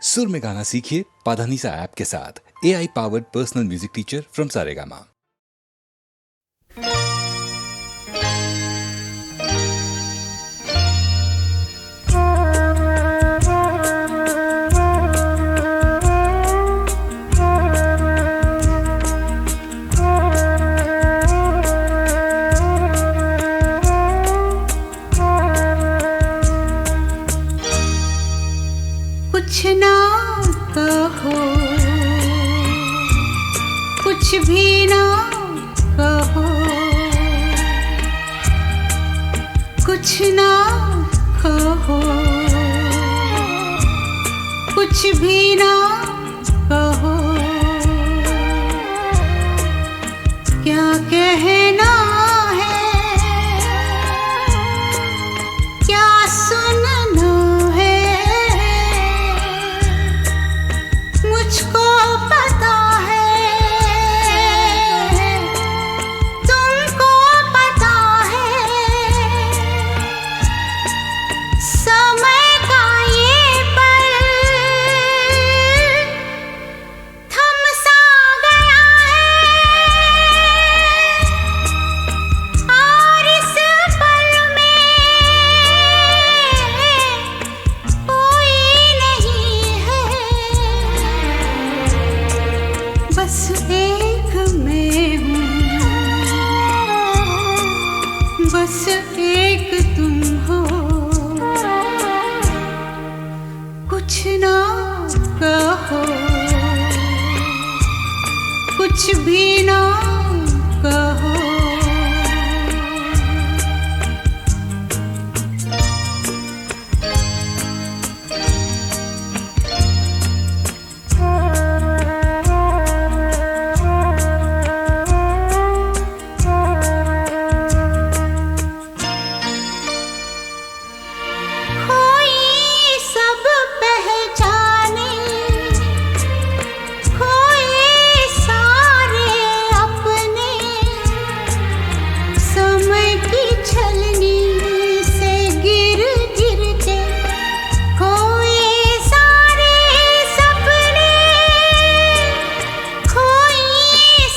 सुर में गाना सीखिए पाधानीसा ऐप के साथ। AI powered personal music teacher from Saregama. कुछ ना कहो, कुछ भी ना कहो, कुछ ना कहो, कुछ भी ना कहो, क्या कहना है, क्या सुनना है, मुझको पता है, तुमको पता है, समय का ये पल थम सा गया है, और इस पल में कोई नहीं है, बस एक मैं हूँ, बस एक तुम हो, कुछ ना कहो, कुछ भी ना कहो। कोई सब पहचाने, कोई सारे अपने, समय की छलनी से गिर गिर के कोई सारे सपने, कोई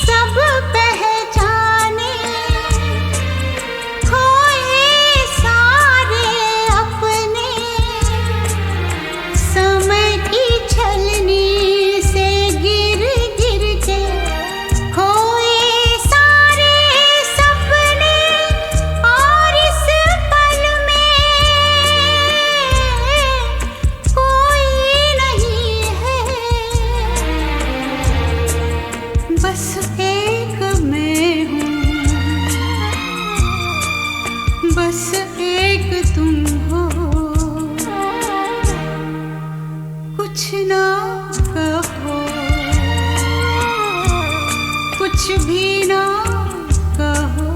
सब पहचाने, कोई सारे अपने, समय की छलनी से गिर गिर के कोई सारे सपने, और इस पल में कोई नहीं है, बस एक मैं हूँ, बस एक तुम हो, कुछ ना कहो, कुछ भी ना कहो।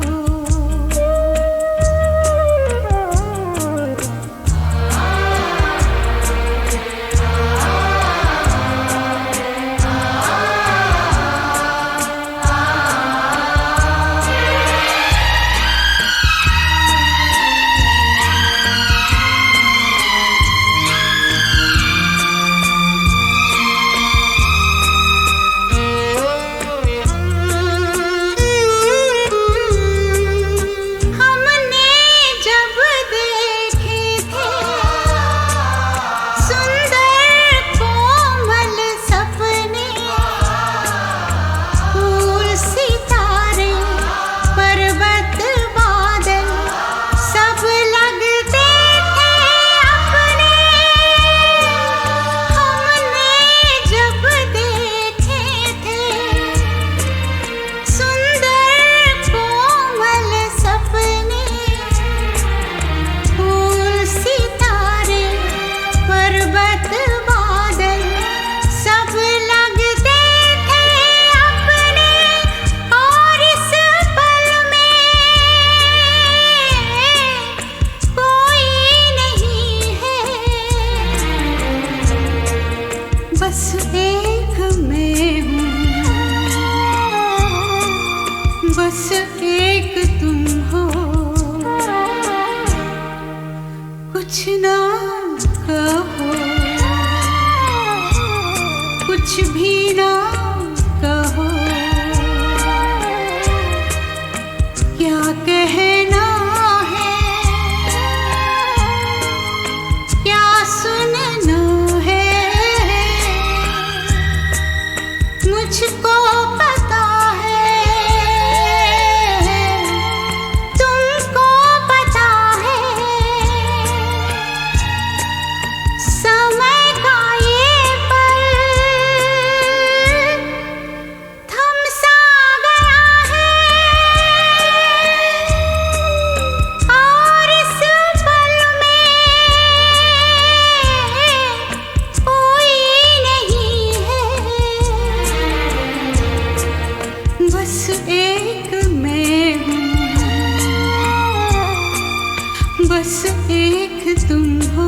बस एक तुम हो, कुछ ना कहो, भी ना कहो, क्या कहना है, क्या सुनना है, मुझको पता है, तुमको पता है, समय का ये पल थम सा गया है, और इस पल में कोई नहीं है, बस एक मैं हूँ, बस एक तुम हो।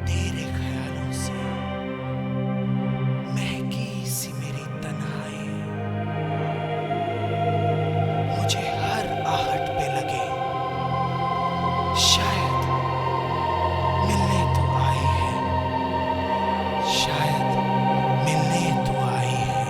तेरे ख्यालों से महकी सी मेरी तन्हाई, मुझे हर आहट पे लगे शायद मिलने तो आई है, शायद मिलने तो आई है।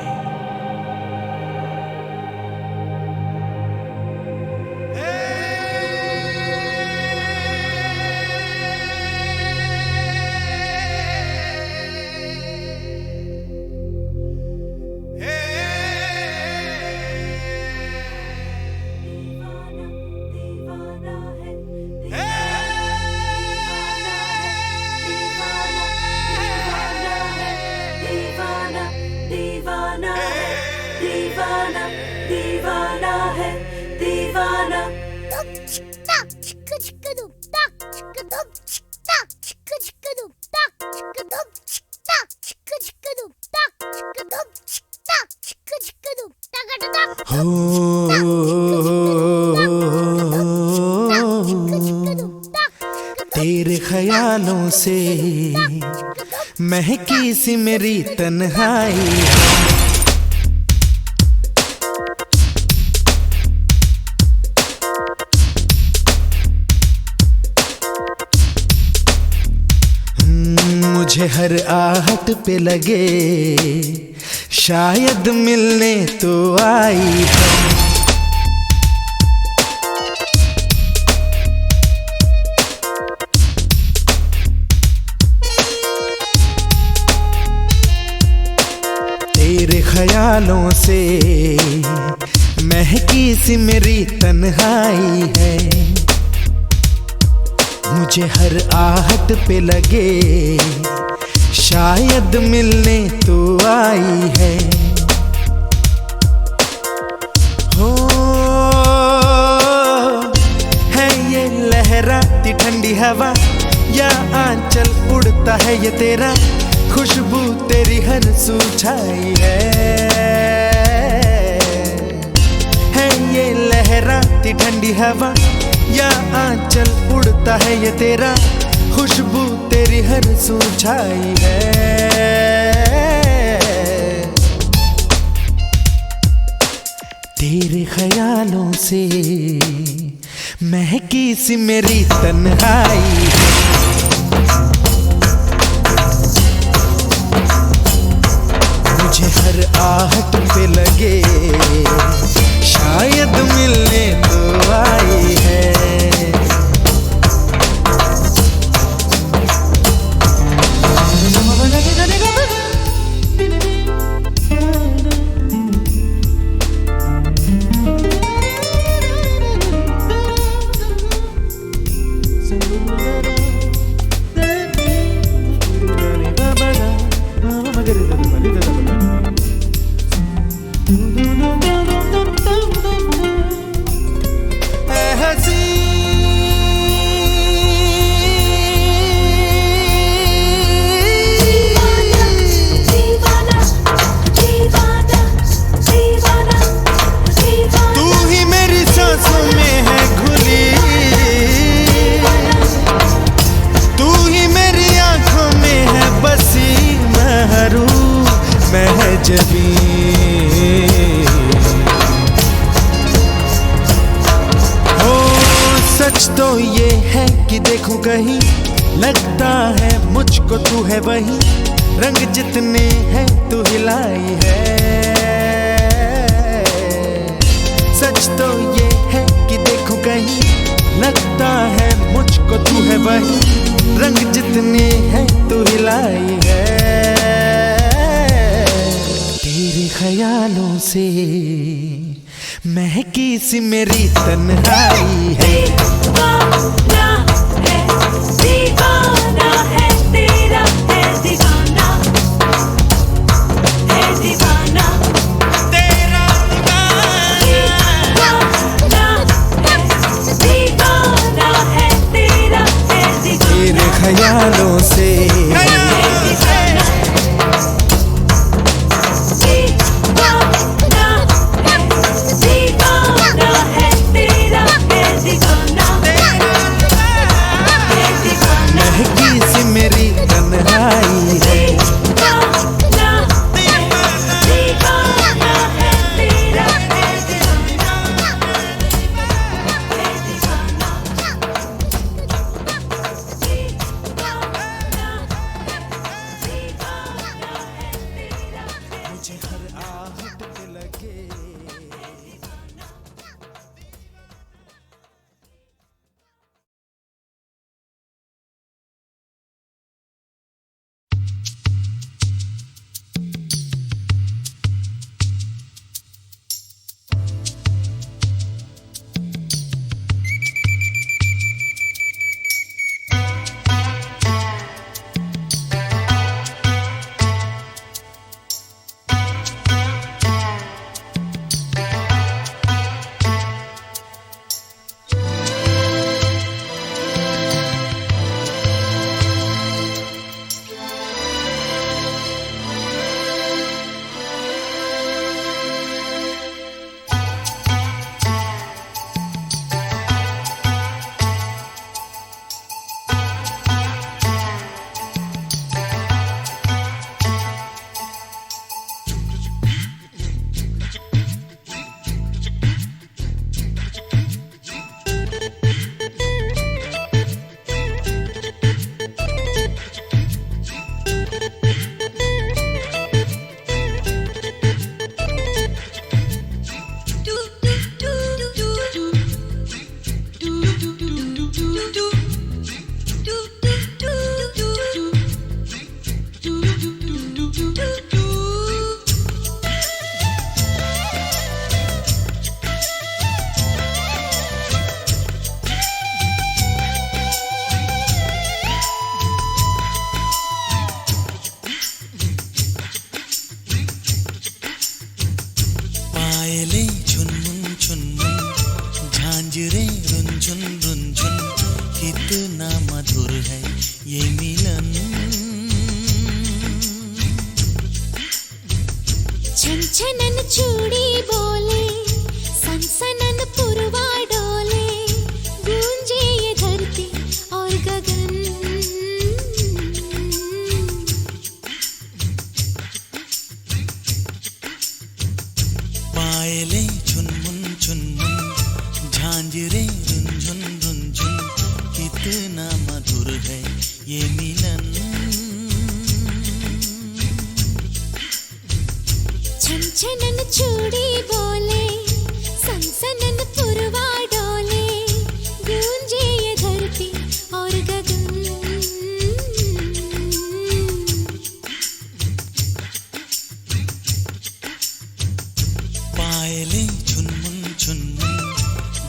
दीवाना दीवाना दीवाना है दीवाना। तेरे ख्यालों से महकी सी मेरी तन्हाई, मुझे हर आहट पे लगे शायद मिलने तो आई है। तेरे ख्यालों से महकी सी मेरी तन्हाई है, मुझे हर आहट पे लगे शायद मिलने तो आई है। हो है ये लहराती ठंडी हवा या आंचल उड़ता है ये तेरा, खुशबू तेरी हर सू छाई है ये लहराती ठंडी हवा या आंचल उड़ता है ये तेरा, खुशबू तेरी हर सू छाई है। तेरे ख्यालों से महकी सी मेरी तन्हाई, मुझे हर आहट पे लगे शायद मिलने तो आई है। सच तो ये है कि देखूं कहीं, लगता है मुझको तू है वही, रंग जितने हैं तू हिलाई है। सच तो ये है कि देखूं कहीं, लगता है मुझको तू है वही, रंग जितने हैं तू हिलाई है। तेरे ख्यालों से महकी सी मेरी तन्हाई है। दीवाना है, दीवाना है, तेरा है दीवाना, है दीवाना, तेरा दीवाना है, दीवाना है, तेरा है दीवाना, तेरे ख्यालों से महकी सी मेरी तन्हाई है। मुझे हर आहट पे लगे पायले झुनमुन झुनमुन, झांझरे रुंझुन रुंझुन, कितना मधुर है ये मिलन। छनछनन चूड़ी बोले, सनसनन पुरवा डोले, गूंजे ये धरती और गगन। पायले झुनमुन झुनमुन, झांझरे रुंझुन रुंझुन, कितना मधुर है ये मिलन। छनछनन चूड़ी बोले, सनसनन पुरवा डोले, गूंजे ये धरती और गगन। पायले झुनमुन झुनमुन,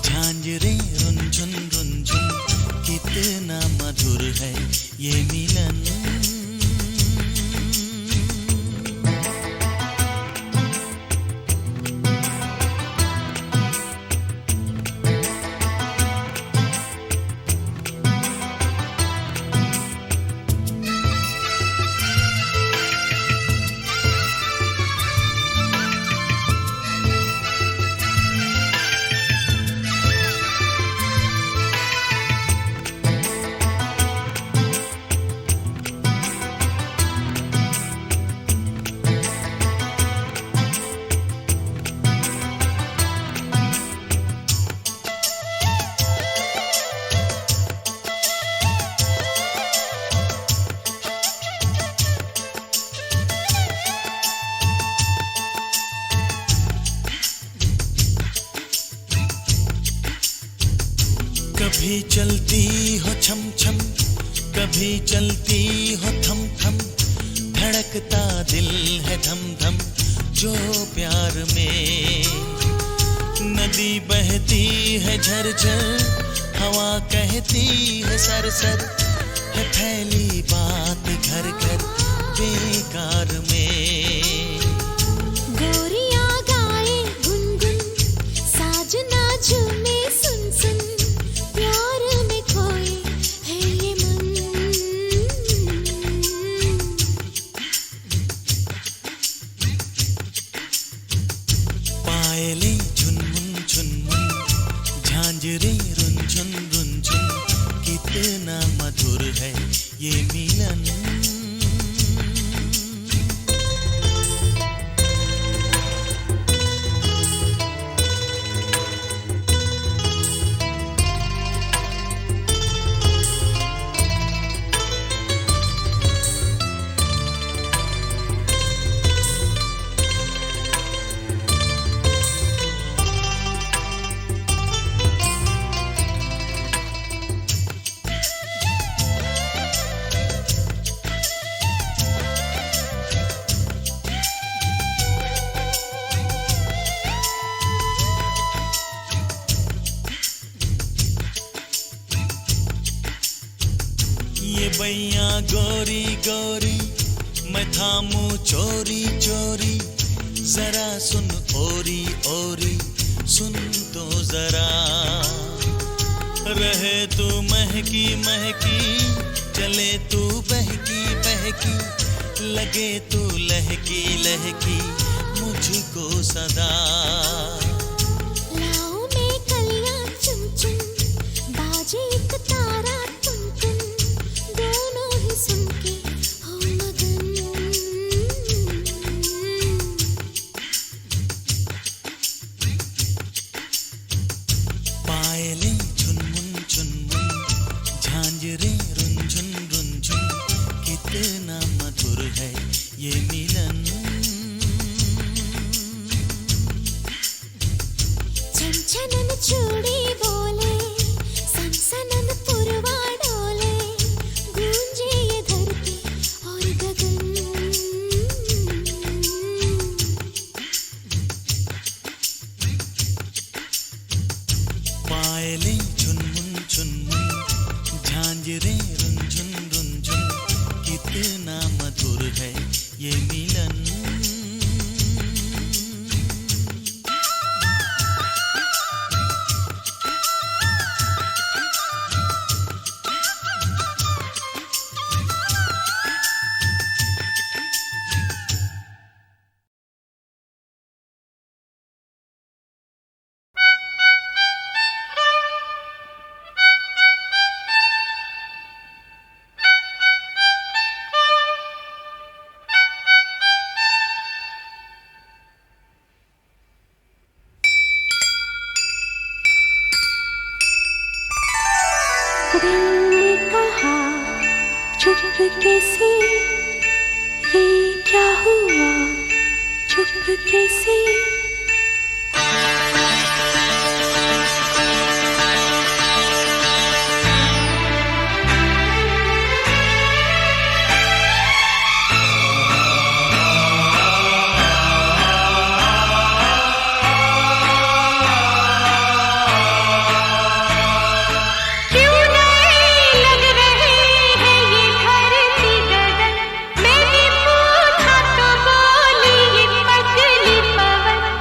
झांझरे रुंझुन रुंझुन, कितना मधुर है ये मिलन। कभी चलती हो छम छम, कभी चलती हो थम थम, धड़कता दिल है धम धम जो प्यार में। नदी बहती है झरझर, हवा कहती है सरसर, है फैली बात घर घर बेकार में। गोरिया गाए गुनगुन, साजना झूमे सुन सुन, प्यार में खोए है ये मन। पायले झुनमुन झुनमुन, झांझरे रुनझुन रुनझुन, कितना मधुर है ये मिलन। बैया गोरी गोरी, मैं थामू चोरी चोरी, जरा सुन ओरी ओरी, सुन तो जरा। रहे तू महकी महकी, चले तू बहकी बहकी, लगे तू लहकी लहकी मुझको सदा। लाओ में कलियां चुम चुम, बाजे एक तारा तुम तुम, दोनों ही सुन के हो मगन। पायले झुनमुन झुनमुन, झांझरे रुनझुन रुनझुन, कितना मधुर है ये मिलन। छनछनन चूड़ी बोले, सनसनन पुरवा डोले, गूंजे ये धरती और गगन। पायले झुनमुन झुनमुन, झांझरे रुनझुन रुनझुन, कितना मधुर है ये मिलन। दिल ने कहा चुपके से, ये क्या हुआ चुपके से। मैं भी पूछा तो बोली ये पगली पवन।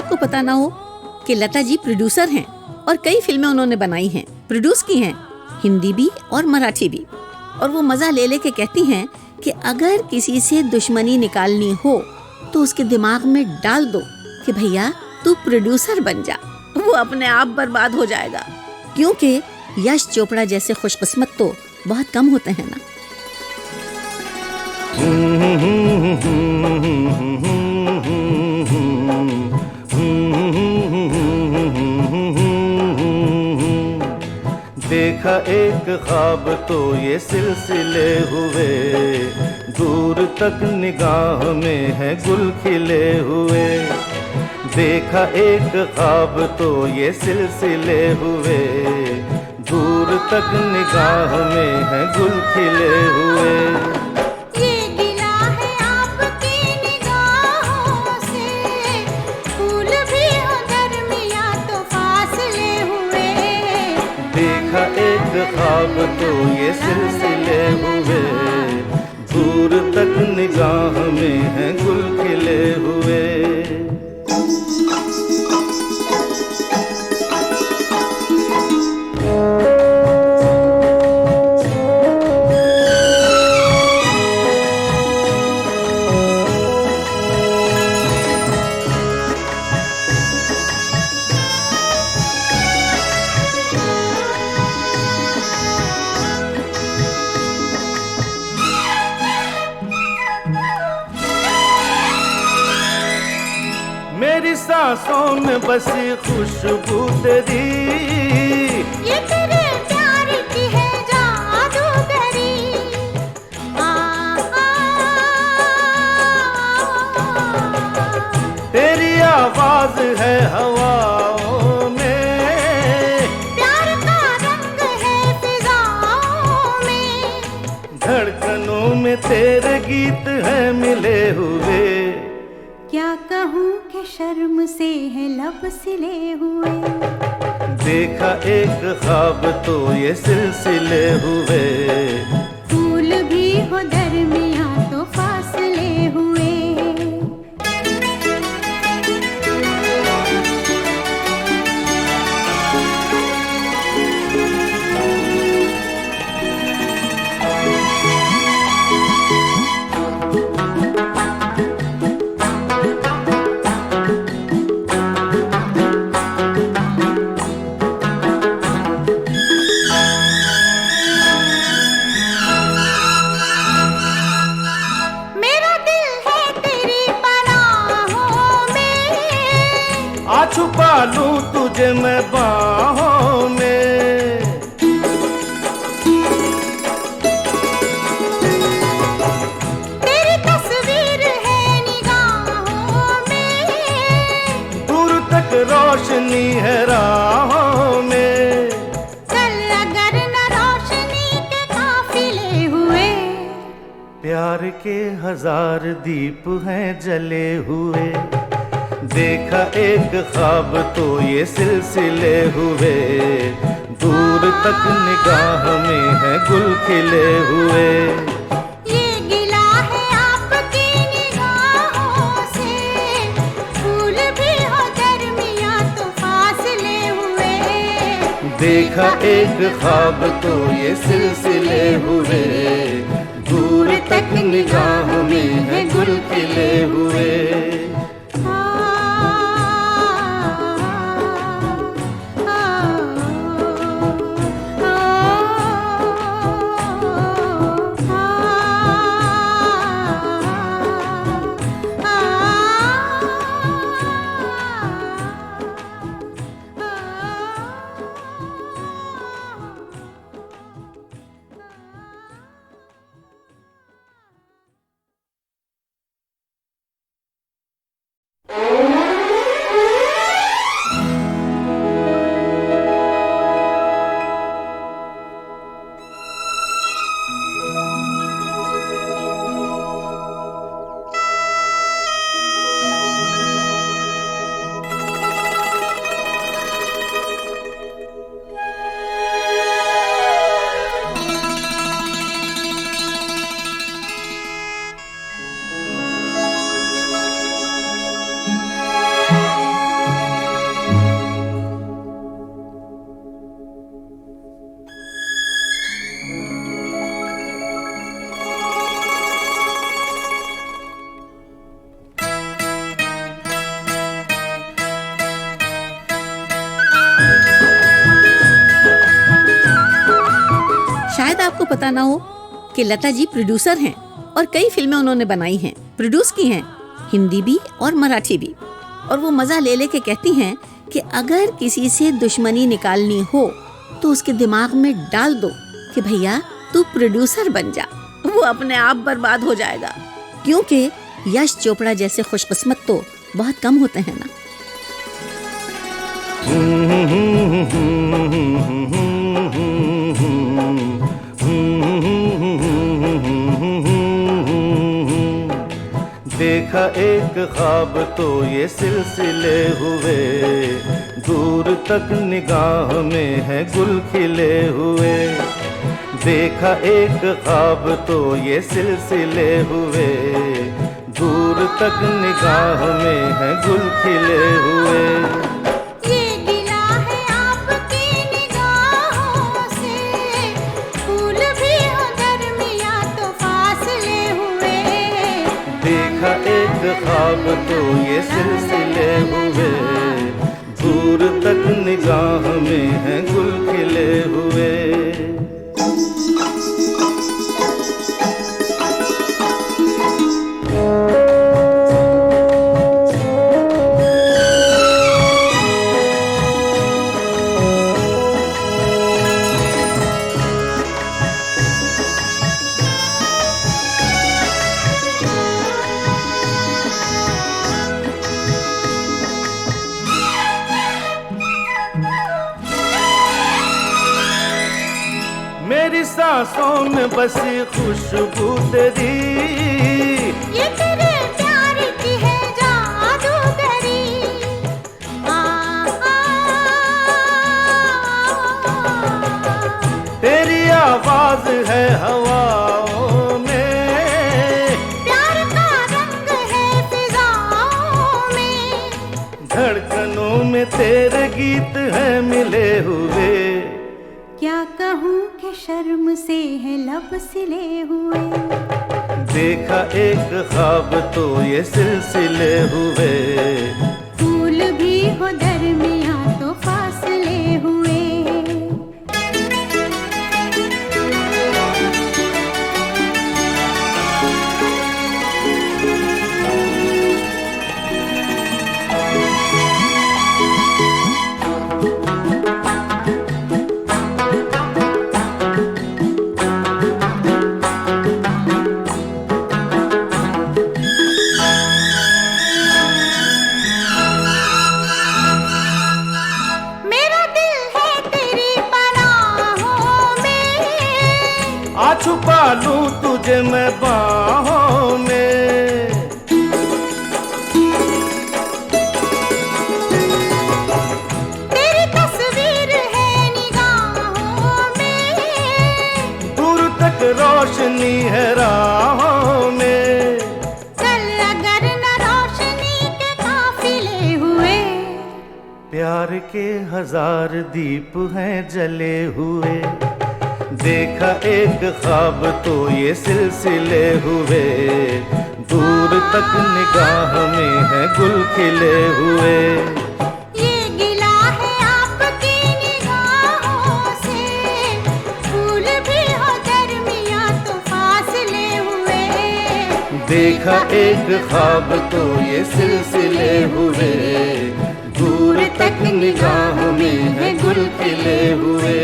आपको पता ना हो कि लता जी प्रोड्यूसर हैं और कई फिल्में उन्होंने बनाई हैं, प्रोड्यूस की हैं, हिंदी भी और मराठी भी। और वो मजा ले लेके कहती हैं कि अगर किसी से दुश्मनी निकालनी हो तो उसके दिमाग में डाल दो कि भैया तू प्रोड्यूसर बन जा, वो अपने आप बर्बाद हो जाएगा। क्योंकि यश चोपड़ा जैसे खुशकिस्मत तो बहुत कम होते हैं ना। देखा एक ख्वाब तो ये सिलसिले हुए, दूर तक निगाह में है गुल खिले हुए। देखा एक ख्वाब तो ये सिलसिले हुए, दूर तक निगाह में है गुल खिले हुए। ख्वाब तो ये सिलसिले हुए, दूर तक निगाह में है गुल खिले हुए। मेरी सांसों में बसी खुशबू तेरी, ये तेरे प्यार की है जादूगरी। तेरी आवाज है हवाओं में, प्यार का रंग है फिजाओं में, धड़कनों में तेरे गीत है मिले हुए। क्या कहूँ कि शर्म से है लब सिले हुए। देखा एक ख्वाब तो ये सिलसिले हुए, फूल भी हो दरमियाँ तो फासले हुए। छुपा लूं तुझे मैं बाहों में, तेरी तस्वीर है निगाहों में, दूर तक रोशनी है राहों में। चल अगर न रोशनी के काफिले हुए, प्यार के 1000 दीप हैं जले हुए। देखा एक ख्वाब तो ये सिलसिले हुए, दूर तक निगाह में है गुल खिले हुए। ये गिला है आपकी निगाहों से, फूल भी हो दरमियाँ तो फासले हुए। देखा एक ख्वाब तो ये सिलसिले हुए, दूर तक निगाह में है गुल खिले हुए। आपको पता ना हो कि लता जी प्रोड्यूसर हैं और कई फिल्में उन्होंने बनाई हैं, प्रोड्यूस की हैं, हिंदी भी और मराठी भी। और वो मजा ले लेके कहती हैं कि अगर किसी से दुश्मनी निकालनी हो तो उसके दिमाग में डाल दो कि भैया तू प्रोड्यूसर बन जा, वो अपने आप बर्बाद हो जाएगा। क्योंकि यश चोपड़ा जैसे खुशकिस्मत तो बहुत कम होते हैं ना। देखा एक ख्वाब तो ये सिलसिले हुए, दूर तक निगाह में है गुल खिले हुए। देखा एक ख्वाब तो ये सिलसिले हुए, दूर तक निगाह में है गुल खिले हुए। ये गिला है आपकी निगाहों से, फूल भी हो दरमियां तो फासले हुए। देखा एक ख्वाब तो ये सिलसिले हुए, दूर तक निगाह में है गुल खिले हुए। मेरी सांसों में बसी खुशबू तेरी, ये तेरे प्यार की है जादूगरी। तेरी आवाज है हवाओं में, प्यार का रंग है फिजाओं में। धड़कनों में तेरे गीत हैं मिले हुए। क्या कहूँ कि शर्म से है लब सिले हुए। देखा एक ख्वाब तो ये सिलसिले हुए, फूल भी हो दरमियां तो फासले हुए। आ छुपा लूं तुझे मैं बाहों में। तेरी तस्वीर है निगाहों में, दूर तक रोशनी है राहों में। चल अगर न रोशनी के काफिले हुए। प्यार के 1000 दीप हैं जले हुए। देखा एक ख्वाब तो ये सिलसिले हुए, दूर तक निगाह में है गुल खिले हुए। ये गिला है आपकी निगाहों से, फूल भी हो दरमियां तो फासले हुए। देखा एक ख्वाब तो ये सिलसिले हुए, दूर तक निगाह में है गुल खिले हुए।